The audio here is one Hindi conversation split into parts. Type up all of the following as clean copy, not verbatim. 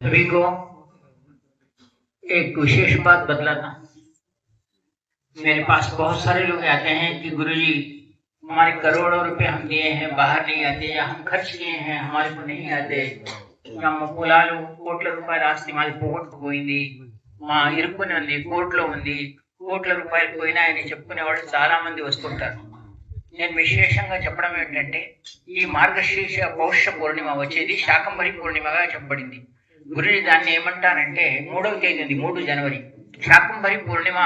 सभी को एक विशेष बात बतलाता हूँ। मेरे पास बहुत सारे लोग आते हैं कि गुरुजी हमारे करोड़ों रुपए हम दिए हैं, बाहर नहीं आते, या हम खर्च किए हैं हमारे को नहीं आते, या పొలాలు కోట్ల రూపాయల ఆస్తి మాది పోగొట్టుకుపోయింది, మా ఇరుక్కుని ఉంది, కోర్టులో ఉంది, కోట్ల రూపాయలు పోయినాయని చెప్పుకునేవాళ్ళు చాలా మంది వస్తుంటారు. నేను విశేషంగా చెప్పడం ఏంటంటే, ఈ మార్గశీర్ష పౌష్య పూర్ణిమ వచ్చేది శాకంబరి పూర్ణిమగా చెప్పబడింది. గురుజీ దాన్ని ఏమంటారంటే 3వ తేదీ ఉంది, 3 जनवरी शाकंभरी पूर्णिमा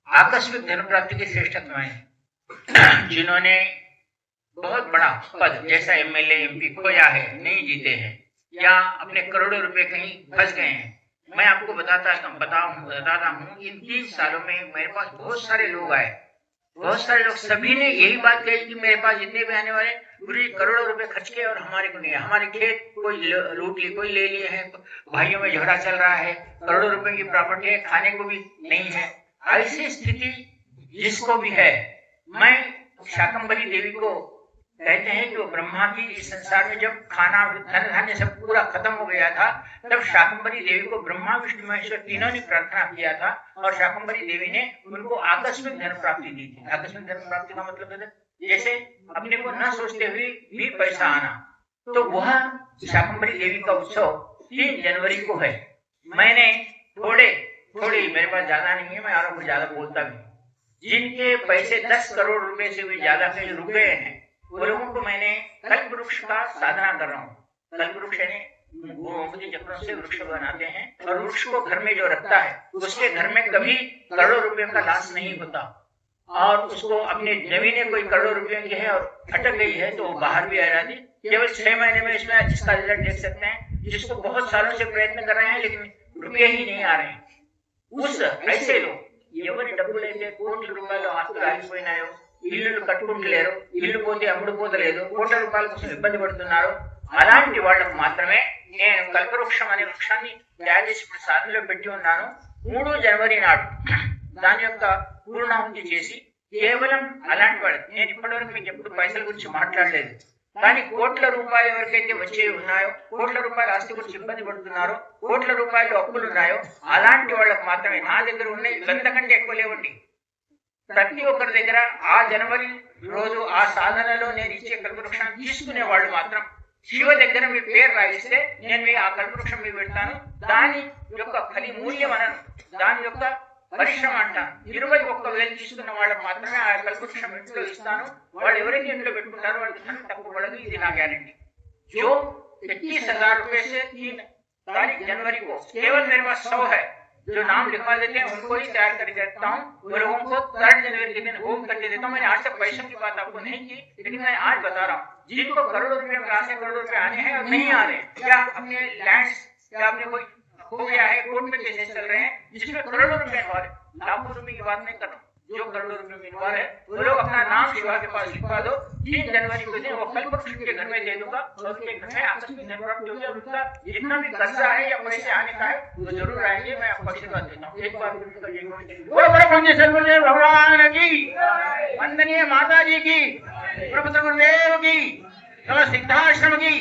आकस्मिक धन प्राप्ति की श्रेष्ठत्व है. जिन्होंने बहुत बड़ा पद जैसा एमएलए एमपी खोया है, नहीं जीते हैं, या अपने करोड़ों रुपए कहीं फंस गए हैं. मैं आपको बताता हूँ इन 3 सालों में मेरे पास बहुत सारे लोग आए. बहुत सारे लोग, सभी ने यही बात कही कि मेरे पास जितने भी आने वाले गुरुजी करोड़ों रुपए खर्च किए और हमारे को नहीं है, हमारे खेत कोई लूट ली, कोई ले लिए हैं, भाइयों में झगड़ा चल रहा है, करोड़ों रुपए की प्रॉपर्टी है, खाने को भी नहीं है. ऐसी स्थिति जिसको भी है, मैं शाकंभरी देवी को कहते हैं कि वो ब्रह्मा की इस संसार में जब खाना धन धान्य सब पूरा खत्म हो गया था, तब शाकंभरी देवी को ब्रह्मा विष्णु महेश्वर तीनों ने प्रार्थना किया था और शाकंभरी देवी ने उनको आकस्मिक धन प्राप्ति दी थी. आकस्मिक धन प्राप्ति का मतलब है जैसे अपने को न सोचते हुए भी पैसा आना. तो वह शाकंभरी देवी का उत्सव 3 जनवरी को है. मैंने थोड़े मेरे पास ज्यादा नहीं है, मैं और कुछ ज्यादा बोलता भी, जिनके पैसे 10 करोड़ रुपए से भी ज्यादा के रुक गए हैं, वो लोगों को मैंने कल्प वृक्ष का साधना कर रहा हूँ. कल्प वृक्ष यानी गोमती चक्रों से वृक्ष बनाते हैं और वृक्ष को घर में जो रखता है उसके घर में कभी करोड़ों रुपए का लाश नहीं होता. और उसको अपने जमीनें कोई करोड़ों रुपए की है और अटक गई है तो वो बाहर भी आ जाती. केवल 6 महीने में इसमें जिसका रिजल्ट देख सकते हैं, जिसको बहुत सालों से प्रयत्न कर रहे हैं लेकिन रुपये ही नहीं आ रहे हैं. उस ऐसे लोग ఎవరి డబ్బులైతే కోట్ల రూపాయలు ఆస్తులు ఆగిపోయినాయో, ఇల్లులు కట్టుకుంటలేరు, ఇల్లు పోతే అమ్ముడుపోతలేదు, కోట్ల రూపాయల కోసం ఇబ్బంది పడుతున్నారు, అలాంటి వాళ్ళకు మాత్రమే నేను కల్పవృక్షం అనే వృక్షాన్ని తయారు చేసి ఇప్పుడు సాధనలో పెట్టి ఉన్నాను. 3 जनवरी నాడు దాని యొక్క పూర్ణాహుతి చేసి కేవలం అలాంటి వాళ్ళు, నేను ఇప్పటివరకు మీకు ఎప్పుడు పైసల గురించి మాట్లాడలేదు, కానీ కోట్ల రూపాయలు ఎవరికైతే వచ్చేవి ఉన్నాయో, కోట్ల రూపాయల ఆస్తి గురించి ఇబ్బంది పడుతున్నారో, కోట్ల రూపాయలు అప్పులు ఉన్నాయో, అలాంటి వాళ్ళకు మాత్రమే నా దగ్గర ఉన్నాయి. అంతకంటే ఎక్కువ లేవండి. ప్రతి ఒక్కరి దగ్గర ఆ జనవరి రోజు ఆ సాధనలో నేను ఇచ్చే కల్పవృక్షాన్ని తీసుకునే వాళ్ళు మాత్రం శివ దగ్గర మీ పేరు రాయిస్తే నేను మీ ఆ కల్పవృక్షం మీకు పెడతాను. దాని యొక్క ఫలి మూల్యం అనను, దాని యొక్క పరిశ్రమ అంటాను. 21,000 తీసుకున్న వాళ్ళకి మాత్రమే ఆ కల్పవృక్షం ఇంట్లో ఇస్తాను. వాళ్ళు ఎవరైతే ఇంట్లో పెట్టుకుంటారో వాళ్ళకి ధనం తక్కువ పడదు, ఇది నా గ్యారంटी. जो 21,000 रुपए से 3 जनवरी को केवल मेरे पास 100 है, जो नाम लिखवा देते हैं उनको ही तैयार करके रखता हूँ. वो लोगों को 3 जनवरी के दिन होम करके देता हूँ. मैंने आज तक पैसों की बात आपको नहीं की, लेकिन मैं आज बता रहा हूँ, जिनको करोड़ों रुपए में आसे करोड़ों रुपए आने हैं और नहीं आ रहे, या अपने लैंड या अपने कोई हो गया है, कोर्ट में केसेस चल रहे हैं जिसमें करोड़ों रुपए इन्वॉल्व है, लाखों रुपए की बात नहीं कर रहा हूँ, जो करोड़ों रुपए में इन्वॉल्व है, वो लोग अपना नाम शिवा के पास लिखवा दो. 3 जनवरी के दिन वो कल्पवृक्ष के घर में दे दूंगा और उसके घर में आकस्मिक धन प्राप्ति होगी. और उसका जितना भी कर्जा है या पैसे आने का है वो जरूर आएंगे. मैं आपको आशीर्वाद देता हूँ. एक बार भगवान की, वंदनीय माता जी की, प्रभु गुरुदेव की, नमः सिद्धाश्रम की,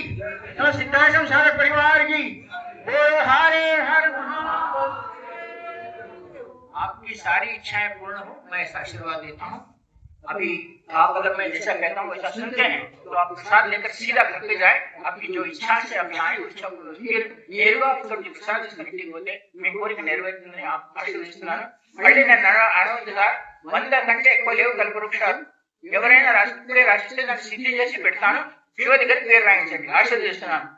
नमः सिद्धाश्रम सारे परिवार की. हरे हर आपकी सारी इच्छाएं पूर्ण हो, मैं ऐसा आशीर्वाद देता हूँ. अभी आप अगर मैं जैसा कहता हूँ वैसा सुनते हैं तो आप प्रसाद लेकर सीधा घर पे जाए. आपकी जो इच्छा से आप आए इच्छा నేరుగా ఇక్కడ ప్రసాద్ తీసుకుని పోతే మీ కోరిక నెరవేరుతుందని ఆశీర్వదిస్తున్నాను. మళ్ళీ నేను అడగదు సార్, 100 కంటే ఎక్కువ లేవు కల్పవృక్షాలు. ఎవరైనా రాసిస్తే దాన్ని సిద్ధి చేసి పెడతాను. శివ దగ్గర పేరు రాయించండి. ఆశీర్వదిస్తున్నాను.